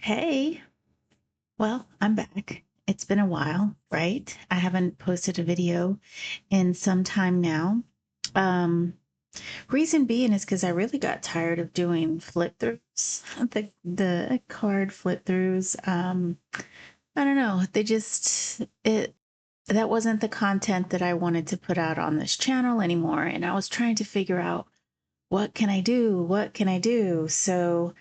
Hey, well, I'm back. It's been a while, right? I haven't posted a video in some time now. Um, Reason being is because I really got tired of doing flip throughs, the card flip throughs. I don't know. It that wasn't the content that I wanted to put out on this channel anymore, and I was trying to figure out what can I do? What can I do? So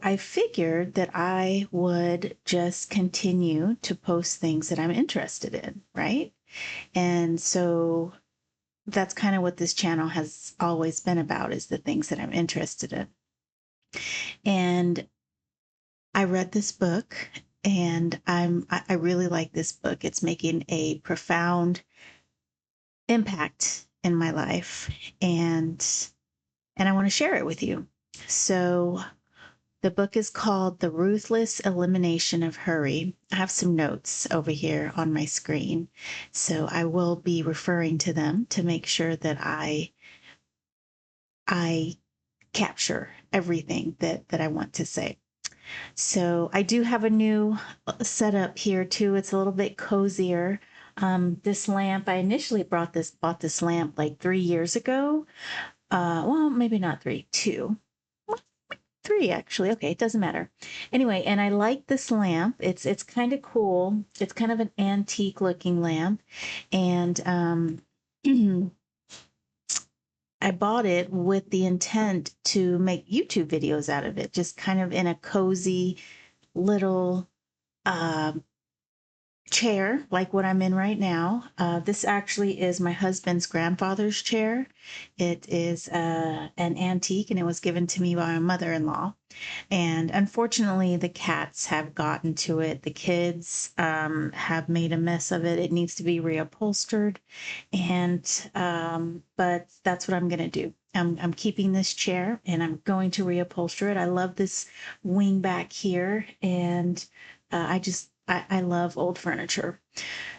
I figured that I would just continue to post things that I'm interested in, right? And so that's kind of what this channel has always been about, is the things that I'm interested in. And I read this book and I really like this book. It's making a profound impact in my life, and I want to share it with you. So the book is called The Ruthless Elimination of Hurry. I have some notes over here on my screen, so I will be referring to them to make sure that I capture everything that I want to say. So I do have a new setup here too. It's a little bit cozier. This lamp, I initially bought this lamp like 3 years ago. Well, maybe not three, two. 3 actually. Okay, it doesn't matter. Anyway, and I like this lamp. It's kind of cool. It's kind of an antique looking lamp, and I bought it with the intent to make YouTube videos out of it, just kind of in a cozy little uh, chair like what I'm in right now. This actually is my husband's grandfather's chair. It is an antique, and it was given to me by my mother-in-law. And unfortunately, the cats have gotten to it. The kids have made a mess of it. It needs to be reupholstered. And, but that's what I'm going to do. I'm keeping this chair and I'm going to reupholster it. I love this wing back here. And I love old furniture.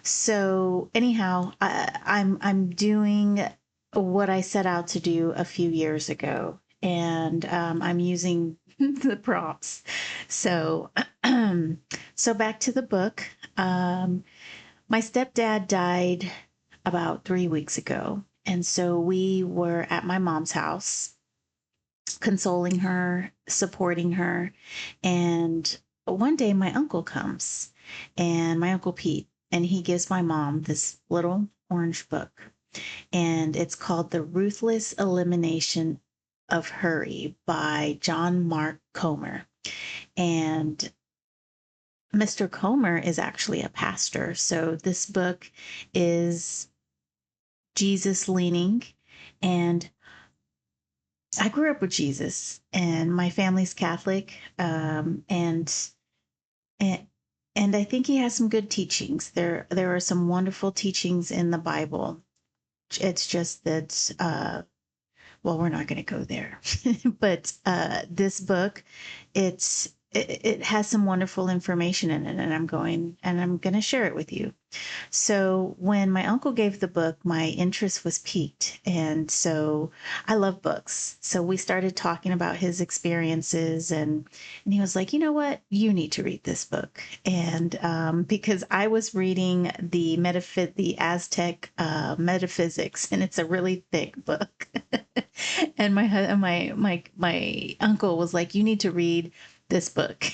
So anyhow, I'm doing what I set out to do a few years ago, and I'm using the props. So, so back to the book. My stepdad died about 3 weeks ago, and so we were at my mom's house, consoling her, supporting her, and one day my uncle comes, and my uncle Pete, and he gives my mom this little orange book, and it's called The Ruthless Elimination of Hurry by John Mark Comer. And Mr. Comer is actually a pastor. So this book is Jesus leaning. And I grew up with Jesus, and my family's Catholic. And and I think he has some good teachings. There are some wonderful teachings in the Bible. It's just that well, we're not going to go there. But this book, it has some wonderful information in it, and I'm going to share it with you. So when my uncle gave the book, my interest was piqued, and so I love books. So we started talking about his experiences, and he was like, you know what, you need to read this book, and because I was reading the Aztec metaphysics, and it's a really thick book. And my uncle was like, you need to read this book,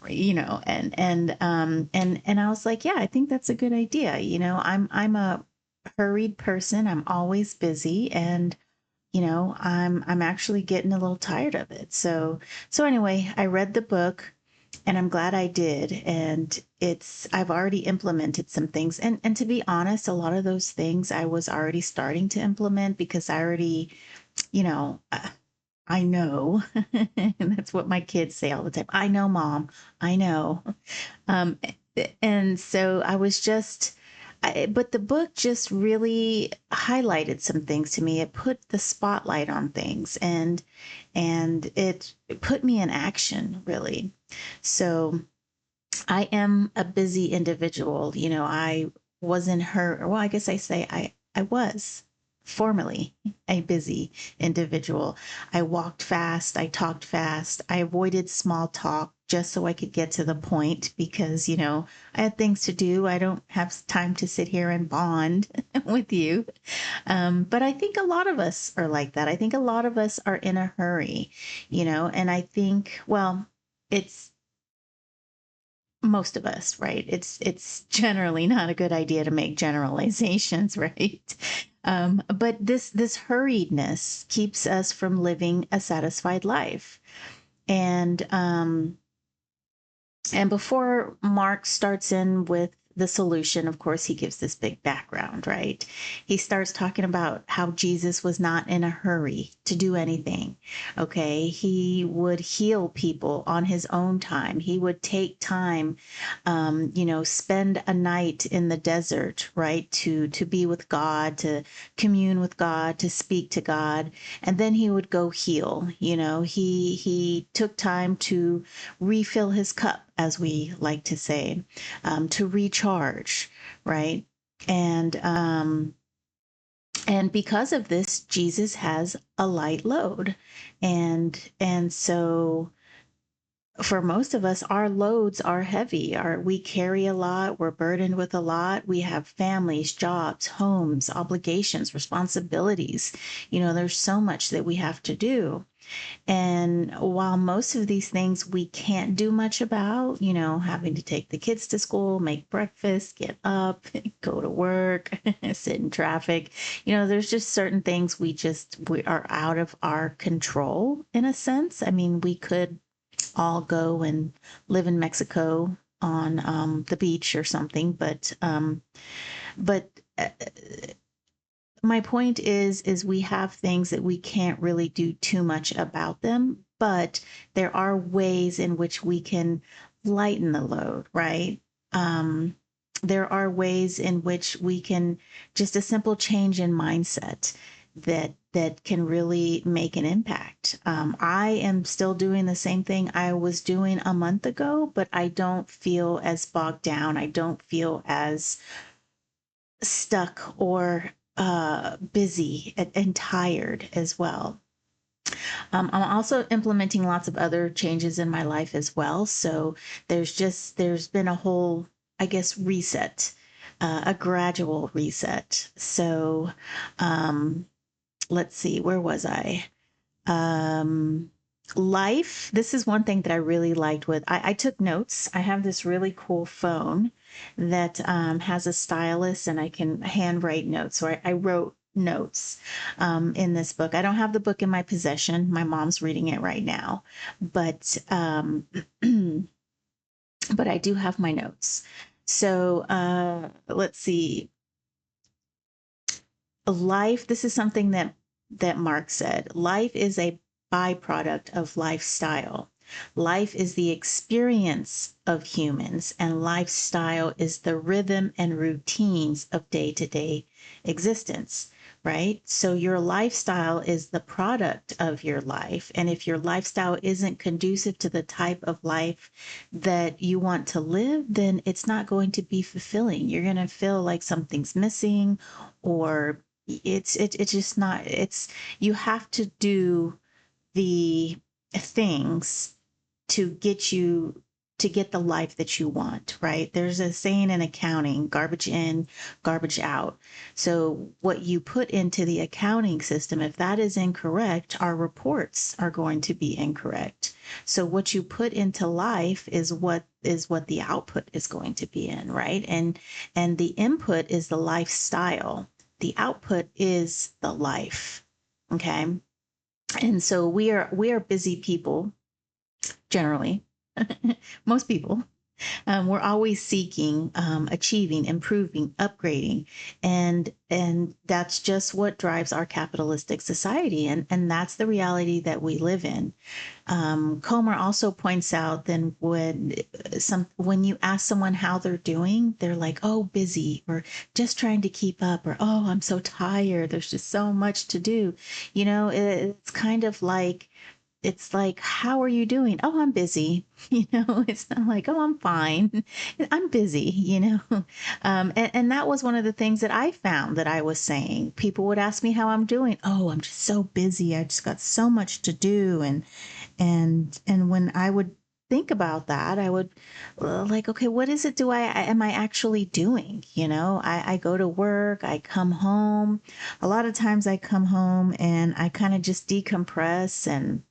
and I was like, yeah, I think that's a good idea. I'm a hurried person. I'm always busy, and I'm actually getting a little tired of it. So anyway, I read the book, and I'm glad I did. And I've already implemented some things, and to be honest, a lot of those things I was already starting to implement because I already, you know, I know. And that's what my kids say all the time. I know, mom. I know. Um, and so but the book just really highlighted some things to me. It put the spotlight on things, and it put me in action, really. So I am a busy individual. I wasn't her. Well, I guess I was formerly a busy individual. I walked fast. I talked fast. I avoided small talk. just so I could get to the point because, I had things to do. I don't have time to sit here and bond with you. But I think a lot of us are like that. I think a lot of us are in a hurry, and I think, well, it's most of us, right? It's generally not a good idea to make generalizations, right? But this hurriedness keeps us from living a satisfied life. And before Mark starts in with the solution, of course, he gives this big background, right? He starts talking about how Jesus was not in a hurry to do anything. Okay. He would heal people on his own time. He would take time, spend a night in the desert, right? To be with God, to commune with God, to speak to God. And then he would go heal. He took time to refill his cup, as we like to say, to recharge, right? And because of this, Jesus has a light load, and so for most of us, our loads are heavy. We carry a lot. We're burdened with a lot. We have families, jobs, homes, obligations, responsibilities. There's so much that we have to do. And while most of these things we can't do much about, having to take the kids to school, make breakfast, get up, go to work, sit in traffic, there's just certain things we are out of our control in a sense. I mean, we could all go and live in Mexico on the beach or something, but my point is we have things that we can't really do too much about them, but there are ways in which we can lighten the load, right? There are ways in which we can just a simple change in mindset that can really make an impact. I am still doing the same thing I was doing a month ago, but I don't feel as bogged down. I don't feel as stuck or busy and tired as well. I'm also implementing lots of other changes in my life as well. So there's been a whole, I guess, reset, a gradual reset. So let's see, where was I? Um, Life. This is one thing that I really liked I took notes. I have this really cool phone that has a stylus and I can handwrite notes. So I wrote notes in this book. I don't have the book in my possession. My mom's reading it right now, but but I do have my notes. So let's see. Life, this is something that Mark said. Life is a byproduct of lifestyle. Life is the experience of humans, and lifestyle is the rhythm and routines of day-to-day existence, right? So your lifestyle is the product of your life. And if your lifestyle isn't conducive to the type of life that you want to live, then it's not going to be fulfilling. You're going to feel like something's missing, or it's just not. It's you have to do the things to get the life that you want, right? There's a saying in accounting: garbage in, garbage out. So what you put into the accounting system, if that is incorrect, our reports are going to be incorrect. So what you put into life is what the output is going to be in, right? And the input is the lifestyle. The output is the life. Okay. And so we are busy people generally. Most people. We're always seeking, achieving, improving, upgrading, and that's just what drives our capitalistic society, and that's the reality that we live in. Comer also points out then when you ask someone how they're doing, they're like, "Oh, busy," or "just trying to keep up," or "Oh, I'm so tired. There's just so much to do." It's kind of like it's like, how are you doing? Oh, I'm busy. It's not like, oh, I'm fine. I'm busy. And that was one of the things that I found that I was saying. People would ask me how I'm doing. Oh, I'm just so busy. I just got so much to do. And when I would think about that. I would like, okay, what is it am I actually doing? I go to work, I come home. A lot of times I come home and I kind of just decompress, and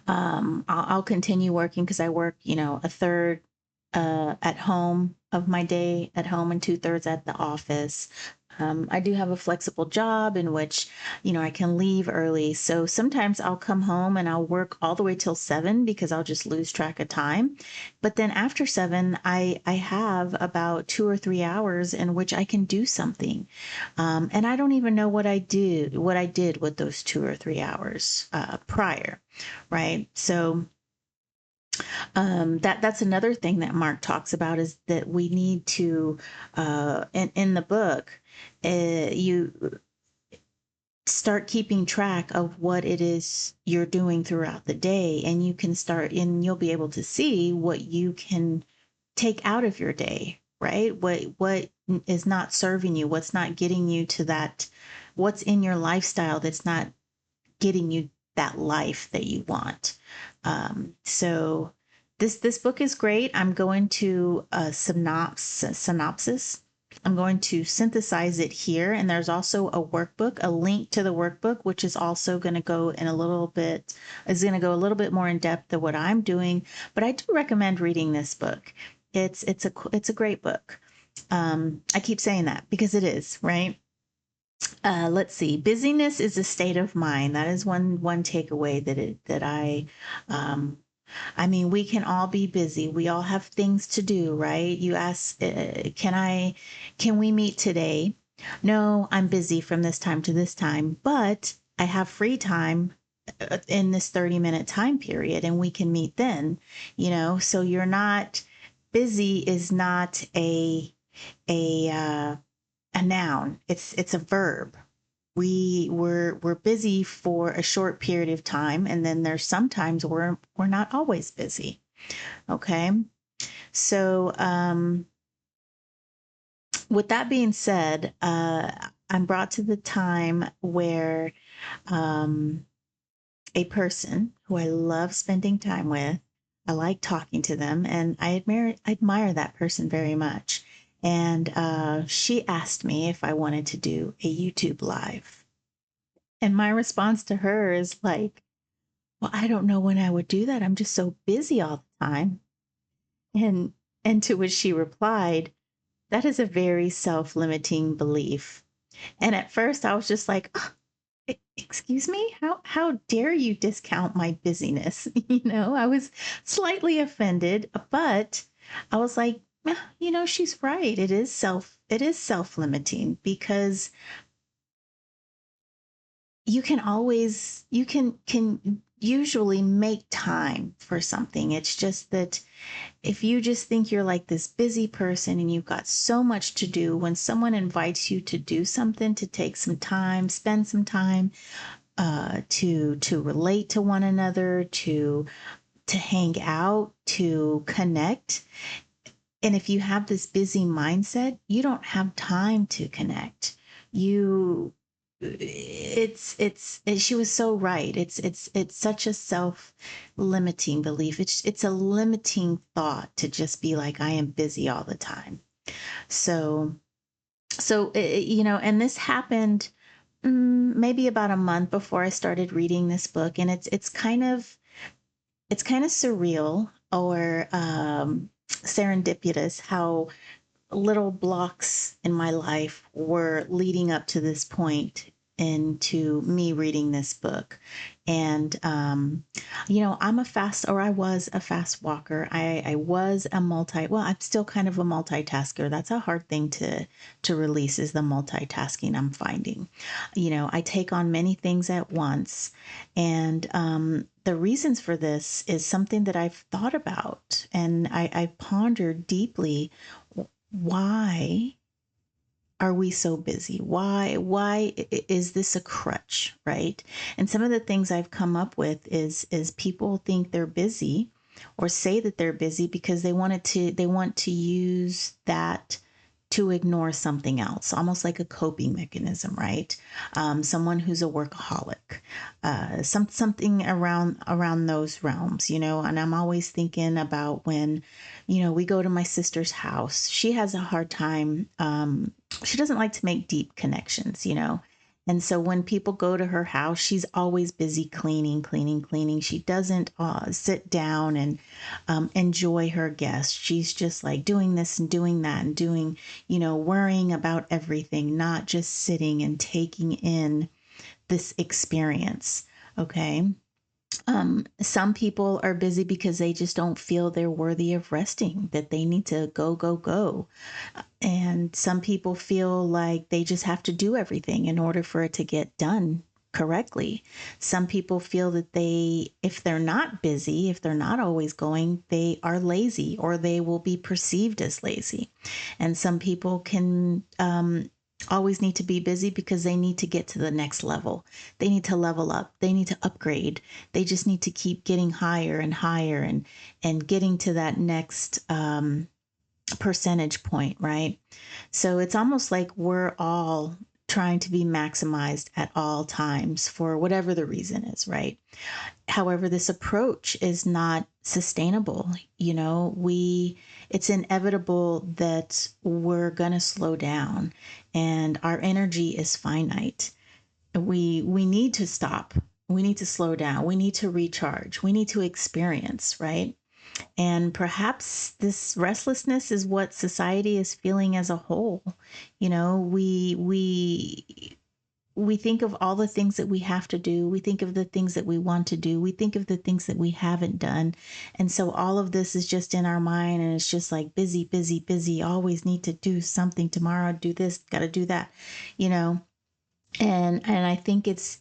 I'll continue working because I work, a third at home of my day at home and two-thirds at the office. I do have a flexible job in which, I can leave early. So sometimes I'll come home and I'll work all the way till 7 because I'll just lose track of time. But then after 7, I have about 2 or 3 hours in which I can do something. And I don't even know what I did with those 2 or 3 hours prior. Right. So that's another thing that Mark talks about, is that we need to, in the book, you start keeping track of what it is you're doing throughout the day, and you'll be able to see what you can take out of your day, right? What is not serving you, what's not getting you to that, what's in your lifestyle that's not getting you that life that you want. So this book is great. I'm going to synopsis. I'm going to synthesize it here, and there's also a workbook, a link to the workbook, which is also going to go a little bit more in depth than what I'm doing. But I do recommend reading this book. It's a great book. I keep saying that because it is, right? Let's see. Busyness is a state of mind. That is one takeaway um, I mean, we can all be busy. We all have things to do, right? You ask, can we meet today? No, I'm busy from this time to this time, but I have free time in this 30-minute time period, and we can meet then. So you're not busy is not a a noun. It's a verb. We're busy for a short period of time, and then there's sometimes we're not always busy. Okay. So with that being said, I'm brought to the time where um, a person who I love spending time with, I like talking to them, and I admire that person very much. And she asked me if I wanted to do a YouTube live. And my response to her is like, well, I don't know when I would do that. I'm just so busy all the time. And to which she replied, that is a very self-limiting belief. And at first I was just like, "Oh, excuse me, how dare you discount my busyness?" I was slightly offended, but I was like, she's right. It is self-limiting, because you can usually make time for something. It's just that if you just think you're like this busy person and you've got so much to do, when someone invites you to do something, to take some time, spend some time, to relate to one another, to hang out, to connect. And if you have this busy mindset, you don't have time to connect. You she was so right. It's such a self-limiting belief. It's a limiting thought to just be like, I am busy all the time. So and this happened maybe about a month before I started reading this book, and it's kind of surreal, or serendipitous, how little blocks in my life were leading up to this point into me reading this book. And I was a fast walker. I was I'm still kind of a multitasker. That's a hard thing to release, is the multitasking I'm finding. I take on many things at once. And the reasons for this is something that I've thought about, and I pondered deeply. Why are we so busy? Why is this a crutch, right? And some of the things I've come up with is people think they're busy, or say that they're busy, because they want to use that to ignore something else, almost like a coping mechanism, right? Someone who's a workaholic, something around those realms, you know. And I'm always thinking about when, you know, we go to my sister's house. She has a hard time. She doesn't like to make deep connections, you know. And so when people go to her house, she's always busy cleaning, cleaning, cleaning. She doesn't sit down and enjoy her guests. She's just like doing this and doing that and doing, you know, worrying about everything, not just sitting and taking in this experience. Okay. Some people are busy because they just don't feel they're worthy of resting, that they need to go, go, go. And some people feel like they just have to do everything in order for it to get done correctly. Some people feel that if they're not busy, if they're not always going, they are lazy or they will be perceived as lazy. And some people can always need to be busy because they need to get to the next level. They need to level up. They need to upgrade. They just need to keep getting higher and higher and getting to that next percentage point, right? So it's almost like we're all trying to be maximized at all times for whatever the reason is, right? However, this approach is not sustainable. You know, it's inevitable that we're going to slow down and our energy is finite. We need to stop. We need to slow down. We need to recharge. We need to experience, right? And perhaps this restlessness is what society is feeling as a whole. You know, we think of all the things that we have to do. We think of the things that we want to do. We think of the things that we haven't done. And so all of this is just in our mind, and it's just like busy, busy, busy. Always need to do something tomorrow, do this, got to do that, you know. And I think it's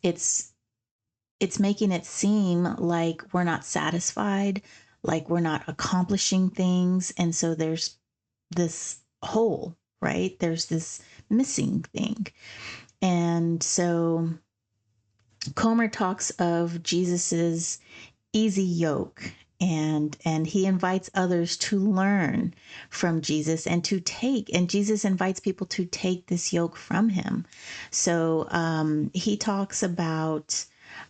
making it seem like we're not satisfied, like we're not accomplishing things. And so there's this hole, right? There's this missing thing. And so Comer talks of Jesus's easy yoke, and he invites others to learn from Jesus and Jesus invites people to take this yoke from him. So he talks about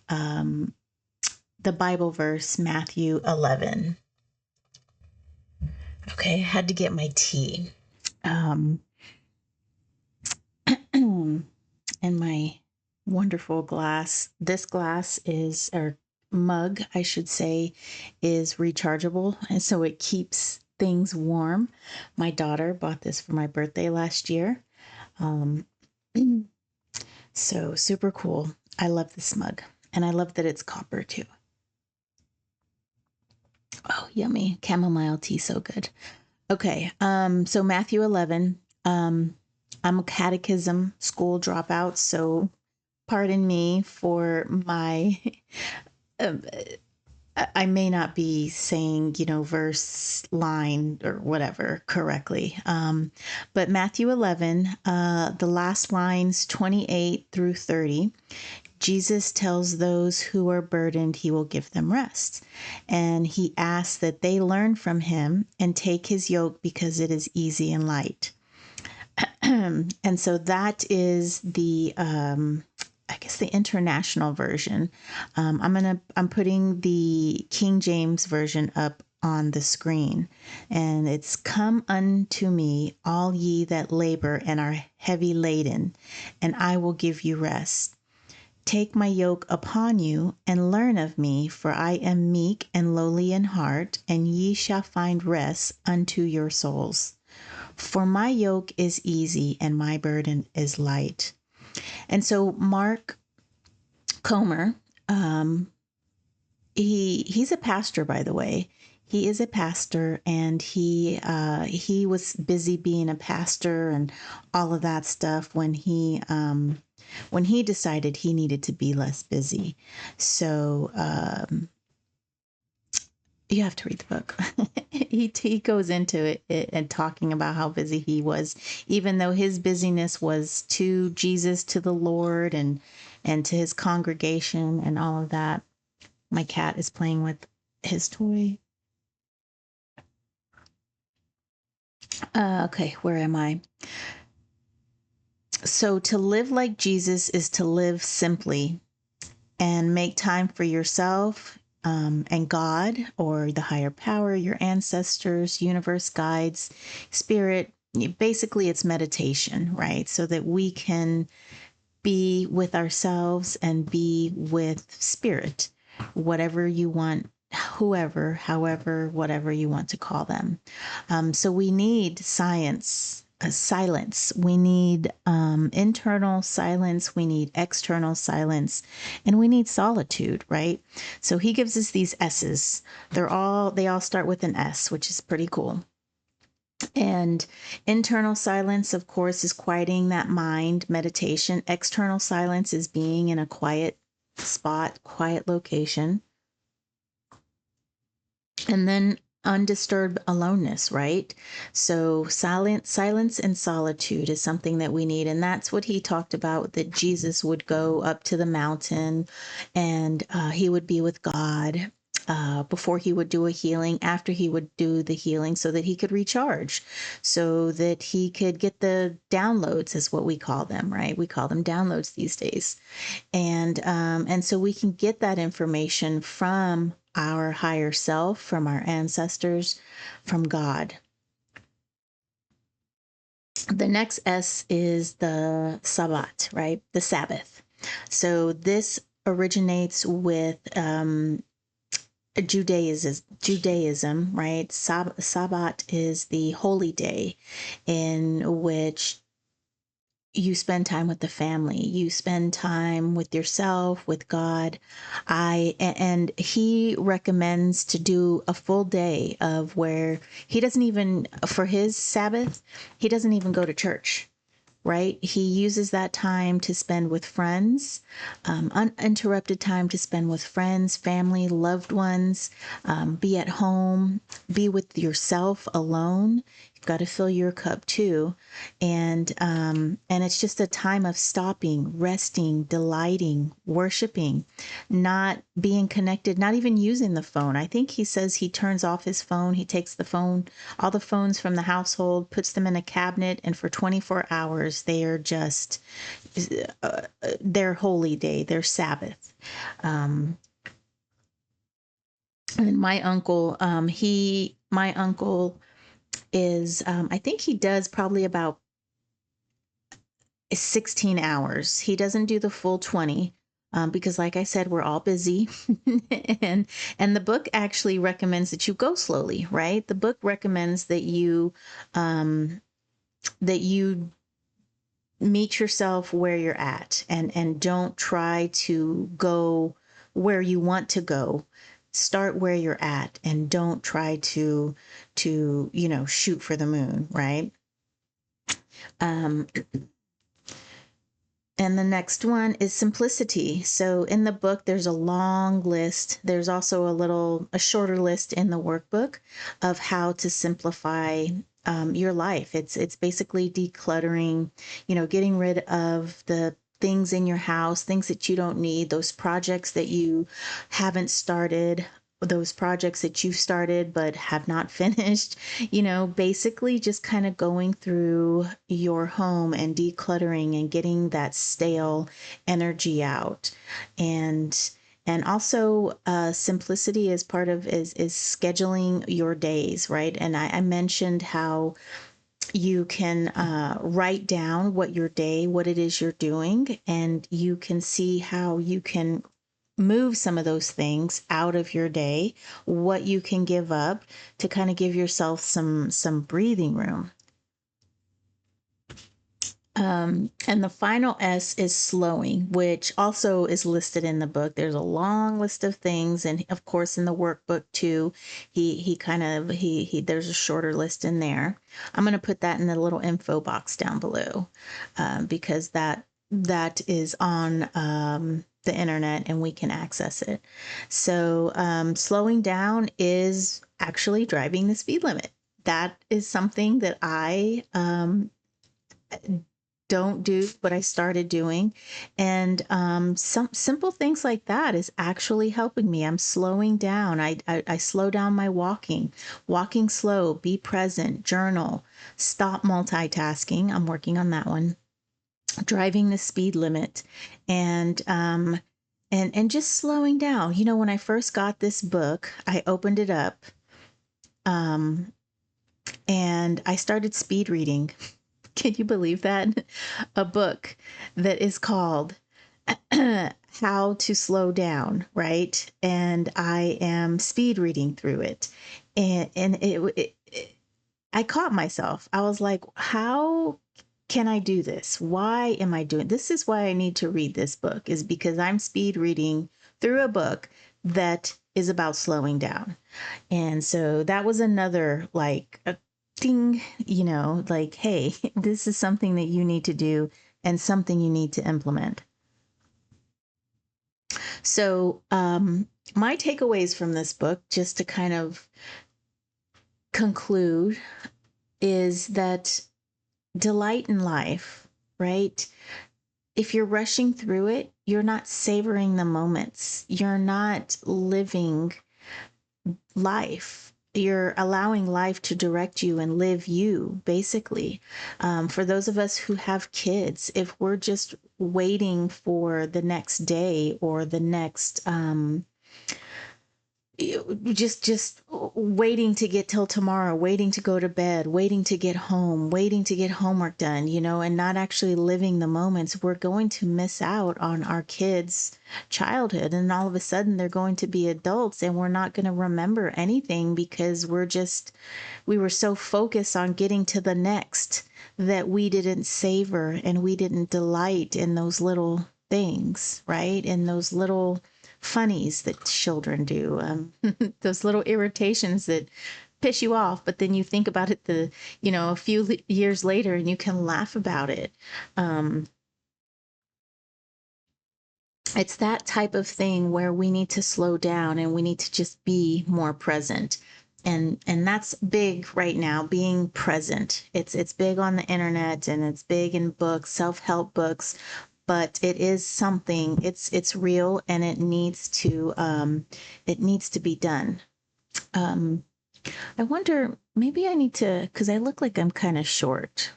the Bible verse, Matthew 11. Okay, I had to get my tea. And my wonderful glass. This glass or mug, I should say, is rechargeable. And so it keeps things warm. My daughter bought this for my birthday last year. So super cool. I love this mug. And I love that it's copper too. Oh, yummy. Chamomile tea, so good. Okay. So Matthew 11. I'm a catechism school dropout, so pardon me for my I may not be saying, you know, verse, line, or whatever correctly. But Matthew 11, the last lines 28 through 30, Jesus tells those who are burdened he will give them rest. And he asks that they learn from him and take his yoke because it is easy and light. And so that is the I guess the international version. I'm putting the King James version up on the screen, and it's "Come unto me, all ye that labor and are heavy laden, and I will give you rest. Take my yoke upon you and learn of me, for I am meek and lowly in heart, and ye shall find rest unto your souls. For my yoke is easy and my burden is light." And so Mark Comer, he's a pastor, by the way. He is a pastor, and he was busy being a pastor and all of that stuff when he decided he needed to be less busy. So you have to read the book. He goes into it and talking about how busy he was, even though his busyness was to Jesus, to the Lord, and to his congregation and all of that. My cat is playing with his toy. Okay, where am I? So to live like Jesus is to live simply and make time for yourself, and God or the higher power, your ancestors, universe, guides, spirit. Basically, it's meditation, right? So that we can be with ourselves and be with spirit, whatever you want, whoever, however, whatever you want to call them. So we need silence. We need internal silence. We need external silence, and we need solitude, right? So he gives us these S's. They all start with an S, which is pretty cool. And internal silence, of course, is quieting that mind, meditation. External silence is being in a quiet spot, quiet location. And then undisturbed aloneness, right? So silence and solitude is something that we need. And that's what he talked about, that Jesus would go up to the mountain and he would be with God. Before he would do a healing, after he would do the healing, so that he could recharge, so that he could get the downloads, is what we call them, right? We call them downloads these days. And so we can get that information from our higher self, from our ancestors, from God. The next S is the Sabbat, right? The Sabbath. So this originates with Judaism, right? Sabbat is the holy day in which you spend time with the family, you spend time with yourself, with God. And he recommends to do a full day of where he doesn't even, for his Sabbath, he doesn't even go to church, right? He uses that time to spend with friends, uninterrupted time to spend with friends, family, loved ones, be at home, be with yourself alone. You've got to fill your cup too. And it's just a time of stopping, resting, delighting, worshiping, not being connected, not even using the phone. I think he says he turns off his phone. He takes the phone, all the phones from the household, puts them in a cabinet, and for 24 hours, they are just their holy day, their Sabbath. And my uncle is, I think he does probably about 16 hours. He doesn't do the full 20. Because like I said, we're all busy. and and the book actually recommends that you go slowly, right? The book recommends um, that you meet yourself where you're at, and don't try to go where you want to go. Start where you're at, and don't try to shoot for the moon, right? um And the next one is simplicity. So in the book, there's a long list. There's also a shorter list in the workbook of how to simplify your life. It's basically decluttering, getting rid of the things in your house, things that you don't need, those projects that you haven't started, those projects that you've started but have not finished, basically just kind of going through your home and decluttering and getting that stale energy out. And also simplicity is part of is scheduling your days, right? And I mentioned how you can write down what it is you're doing, and you can see how you can move some of those things out of your day, what you can give up to kind of give yourself some breathing room. And the final S is slowing, which also is listed in the book. There's a long list of things, and of course in the workbook too, he there's a shorter list in there. I'm going to put that in the little info box down below, because that is on the internet and we can access it. So slowing down is actually driving the speed limit. That is something that I don't do, but I started doing. And some simple things like that is actually helping me. I'm slowing down. I slow down my walking slow, be present, journal, stop multitasking. I'm working on that one. Driving the speed limit, and and just slowing down. You know, when I first got this book, I opened it up, um, and I started speed reading. Can you believe that? A book that is called How to Slow Down, right? And I am speed reading through it. And I caught myself. I was like, how can I do this? Why am I doing this? Is why I need to read this book, is because I'm speed reading through a book that is about slowing down. And so that was another like a ding, you know, like, hey, this is something that you need to do and something you need to implement. So, my takeaways from this book, just to kind of conclude, is that delight in life, right? If you're rushing through it, you're not savoring the moments. You're not living life. You're allowing life to direct you and live you, basically. For those of us who have kids, if we're just waiting for the next day or the next just waiting to get till tomorrow, waiting to go to bed, waiting to get home, waiting to get homework done, you know, and not actually living the moments, we're going to miss out on our kids' childhood. And all of a sudden they're going to be adults and we're not going to remember anything because we were so focused on getting to the next that we didn't savor and we didn't delight in those little things, right? In those little funnies that children do, those little irritations that piss you off, but then you think about it a few years later and you can laugh about it. Um, it's that type of thing where we need to slow down and we need to just be more present. And that's big right now, being present. It's big on the internet and it's big in books, self-help books, but it is something, it's real, and it needs to be done. um I wonder, maybe I need to, because I look like I'm kind of short.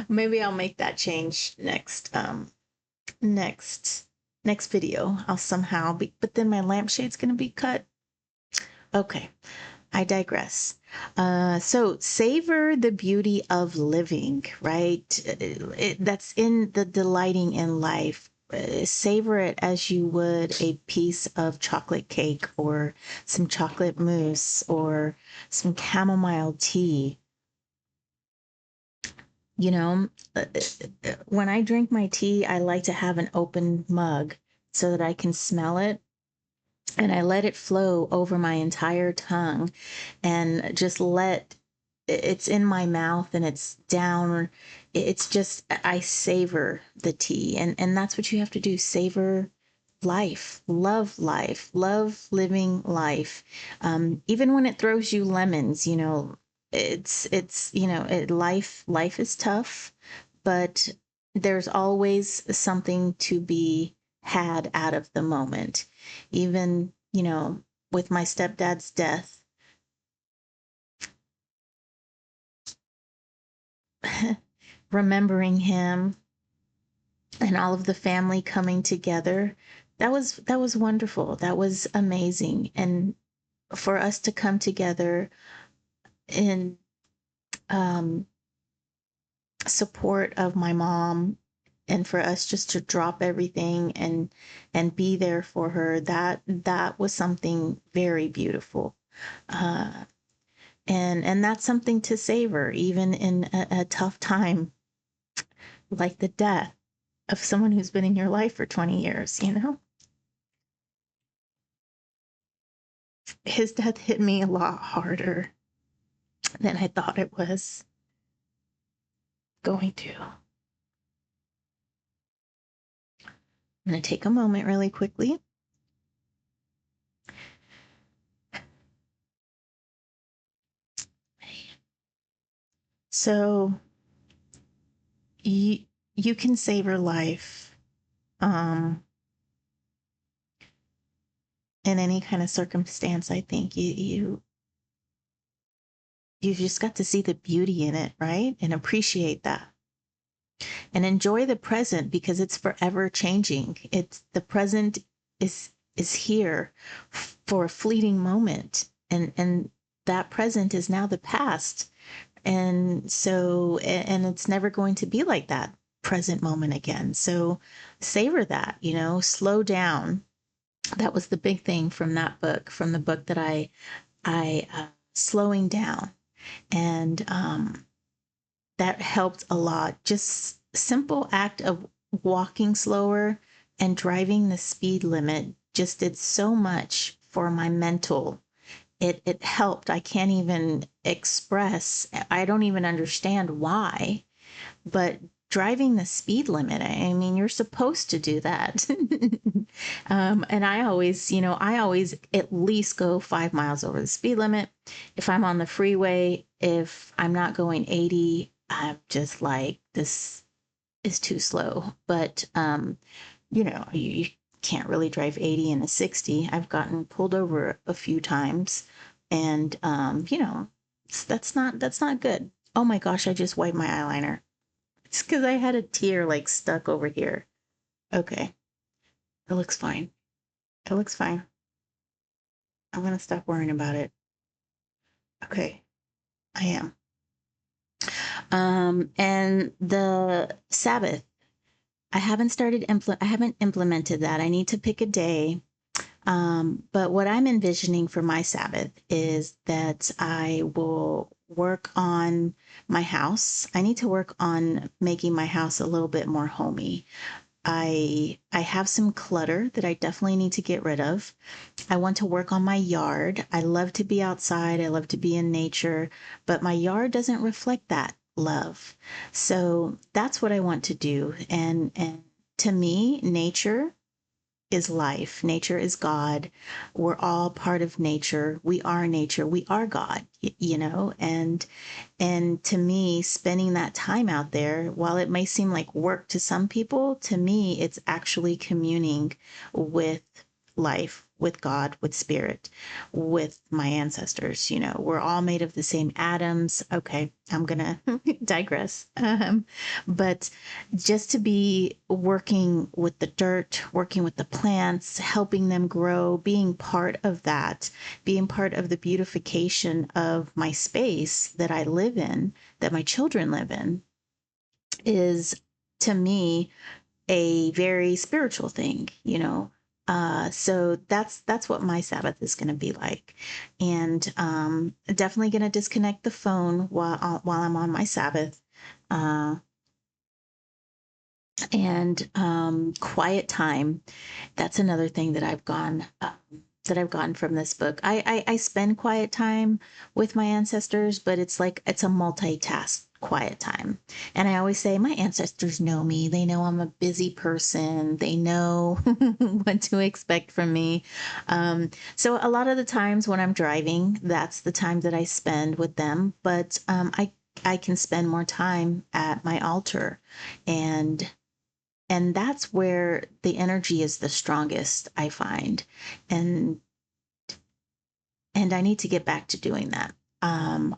Maybe I'll make that change next next video. I'll somehow be, but then my lampshade's going to be cut. Okay, I digress. So savor the beauty of living, right? That's in the delighting in life. Savor it as you would a piece of chocolate cake or some chocolate mousse or some chamomile tea. You know, when I drink my tea, I like to have an open mug so that I can smell it, and I let it flow over my entire tongue and just let it's in my mouth and it's down. It's just, I savor the tea, and that's what you have to do. Savor life, love living life. Even when it throws you lemons, you know, it's life is tough, but there's always something to be had out of the moment. Even, with my stepdad's death, remembering him and all of the family coming together, that was wonderful. That was amazing. And for us to come together in um, support of my mom, and for us just to drop everything and be there for her, that was something very beautiful. uh, and that's something to savor, even in a tough time like the death of someone who's been in your life for 20 years. His death hit me a lot harder than I thought it was going to. I'm going to take a moment really quickly. So you can savor life um, in any kind of circumstance. I think you've just got to see the beauty in it, right? And appreciate that. And enjoy the present because it's forever changing. It's the present is here for a fleeting moment. And that present is now the past. And so and it's never going to be like that present moment again. So savor that, slow down. That was the big thing from that book, from the book that I slowing down. And that helped a lot. Just simple act of walking slower and driving the speed limit just did so much for my mental. It helped. I can't even express. I don't even understand why, but driving the speed limit, I mean, you're supposed to do that. And I always at least go 5 miles over the speed limit. If I'm on the freeway, if I'm not going 80, I'm just like, this is too slow. But, you can't really drive 80 in a 60. I've gotten pulled over a few times and, that's not good. Oh my gosh, I just wiped my eyeliner. It's because I had a tear like stuck over here. Okay, it looks fine. It looks fine. I'm gonna stop worrying about it. Okay, I am. And the Sabbath, I haven't implemented that. I need to pick a day. But what I'm envisioning for my Sabbath is that I will work on my house. I need to work on making my house a little bit more homey. I have some clutter that I definitely need to get rid of. I want to work on my yard. I love to be outside. I love to be in nature, but my yard doesn't reflect that love. So that's what I want to do. And to me, nature is life. Nature is God. We're all part of nature. We are nature. We are God, and to me, spending that time out there, while it may seem like work to some people, to me, it's actually communing with life, with God, with spirit, with my ancestors. We're all made of the same atoms. Okay, I'm going to digress. But just to be working with the dirt, working with the plants, helping them grow, being part of that, being part of the beautification of my space that I live in, that my children live in, is to me a very spiritual thing. So that's what my Sabbath is going to be like, and definitely going to disconnect the phone while I'm on my Sabbath, uh, and quiet time. That's another thing that I've gotten from this book. I spend quiet time with my ancestors, but it's like it's a multitask quiet time. And I always say my ancestors know me. They know I'm a busy person. They know what to expect from me. So a lot of the times when I'm driving, that's the time that I spend with them. But I can spend more time at my altar, and that's where the energy is the strongest, I find. And I need to get back to doing that.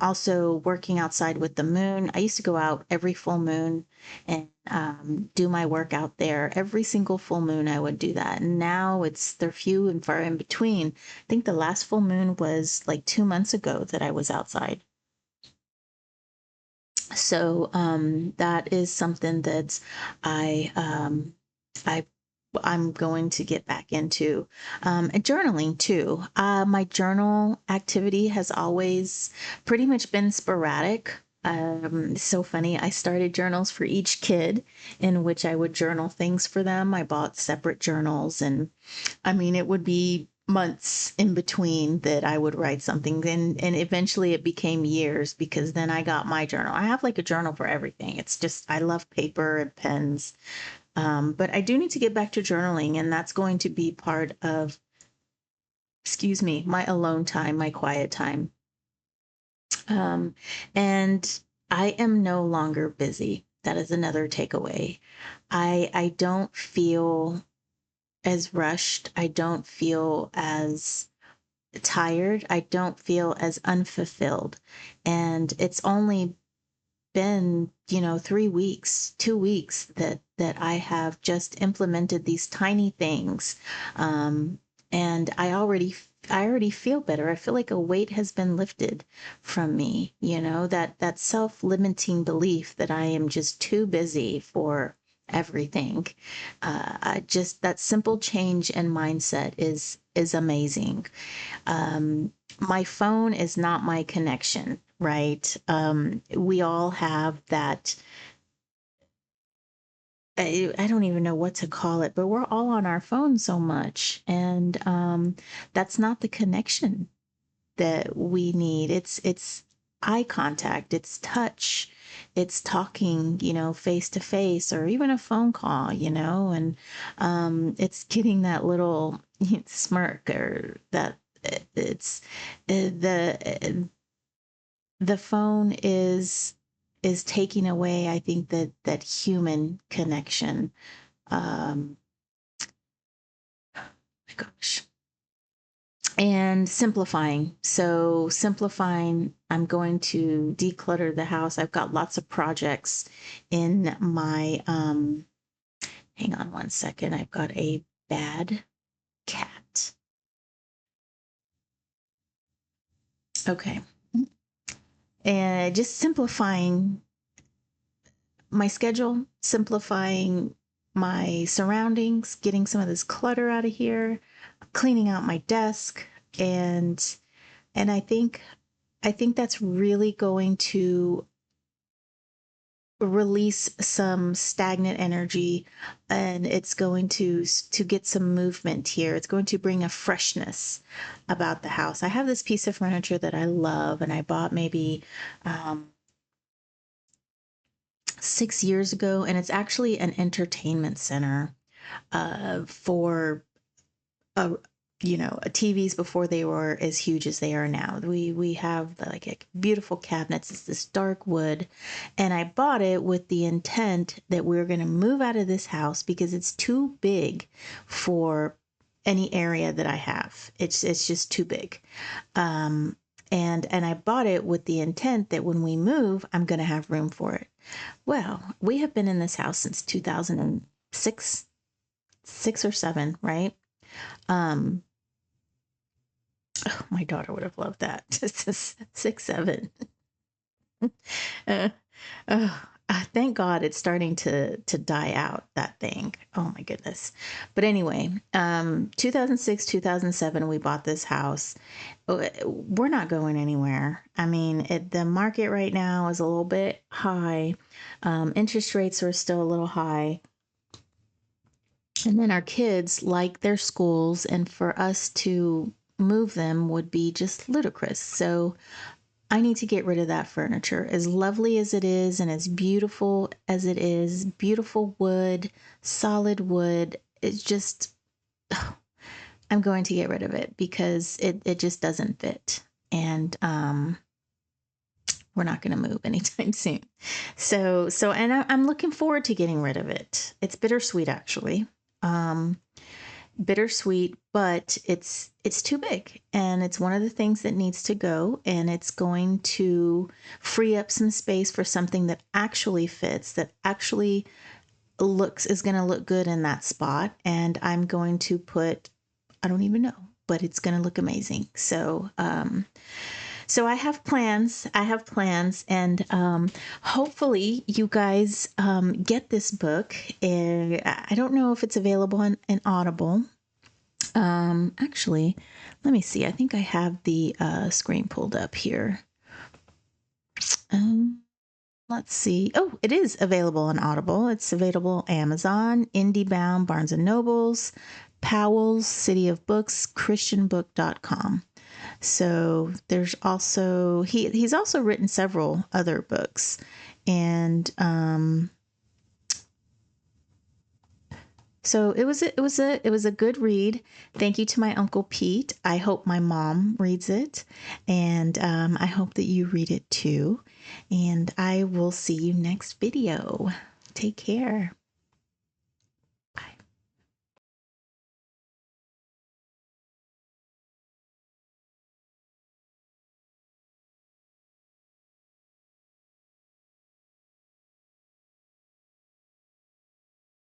Also working outside with the moon. I used to go out every full moon and do my work out there. Every single full moon I would do that. And now they're few and far in between. I think the last full moon was like 2 months ago that I was outside. So that is something that I I I'm going to get back into. And journaling too. My journal activity has always pretty much been sporadic. So funny. I started journals for each kid in which I would journal things for them. I bought separate journals, and I mean, it would be months in between that I would write something. And eventually it became years because then I got my journal. I have like a journal for everything. It's just, I love paper and pens. But I do need to get back to journaling, and that's going to be part of, excuse me, my alone time, my quiet time. Um, and I am no longer busy. That is another takeaway. I don't feel as rushed. I don't feel as tired. I don't feel as unfulfilled. And it's only been, 3 weeks, 2 weeks that I have just implemented these tiny things. Um, and I already feel better. I feel like a weight has been lifted from me, that self-limiting belief that I am just too busy for everything. I just that simple change in mindset is amazing. My phone is not my connection, right? We all have that. I don't even know what to call it, but we're all on our phone so much. And that's not the connection that we need. It's eye contact, it's touch, it's talking, face to face, or even a phone call, and it's getting that little smirk, or that it's the phone is taking away, I think, that human connection. My gosh. And simplifying. So simplifying, I'm going to declutter the house. I've got lots of projects in my hang on one second. I've got a bad cat. Okay. And just simplifying my schedule, simplifying my surroundings, getting some of this clutter out of here, cleaning out my desk, and I think that's really going to release some stagnant energy, and it's going to get some movement here. It's going to bring a freshness about the house. I have this piece of furniture that I love, and I bought maybe 6 years ago, and it's actually an entertainment center for a TVs before they were as huge as they are now. We have like a beautiful cabinets. It's this dark wood, and I bought it with the intent that we're going to move out of this house because it's too big for any area that I have. It's just too big. And I bought it with the intent that when we move, I'm going to have room for it. Well, we have been in this house since 2006, 6 or 7, right? Um, oh, my daughter would have loved that. 6, 7. uh, oh, thank God it's starting to die out, that thing. Oh my goodness. But anyway, 2006, 2007, we bought this house. We're not going anywhere. I mean, the market right now is a little bit high. Interest rates are still a little high. And then our kids like their schools, and for us to move them would be just ludicrous. So I need to get rid of that furniture. As lovely as it is and as beautiful as it is, beautiful wood, solid wood, it's just, I'm going to get rid of it because it just doesn't fit. And we're not going to move anytime soon. And I'm looking forward to getting rid of it. It's bittersweet, actually. Bittersweet, but it's too big, and it's one of the things that needs to go, and it's going to free up some space for something that actually fits, that actually is going to look good in that spot. And I'm going to put, I don't even know, but it's going to look amazing. So I have plans. And hopefully you guys get this book. And I don't know if it's available in Audible. Actually, let me see. I think I have the screen pulled up here. Let's see. Oh, it is available on Audible. It's available Amazon, IndieBound, Barnes and Nobles, Powell's, City of Books, ChristianBook.com. So there's also he's also written several other books, and So it was a good read. Thank you to my Uncle Pete. I hope my mom reads it, and I hope that you read it too. And I will see you next video. Take care.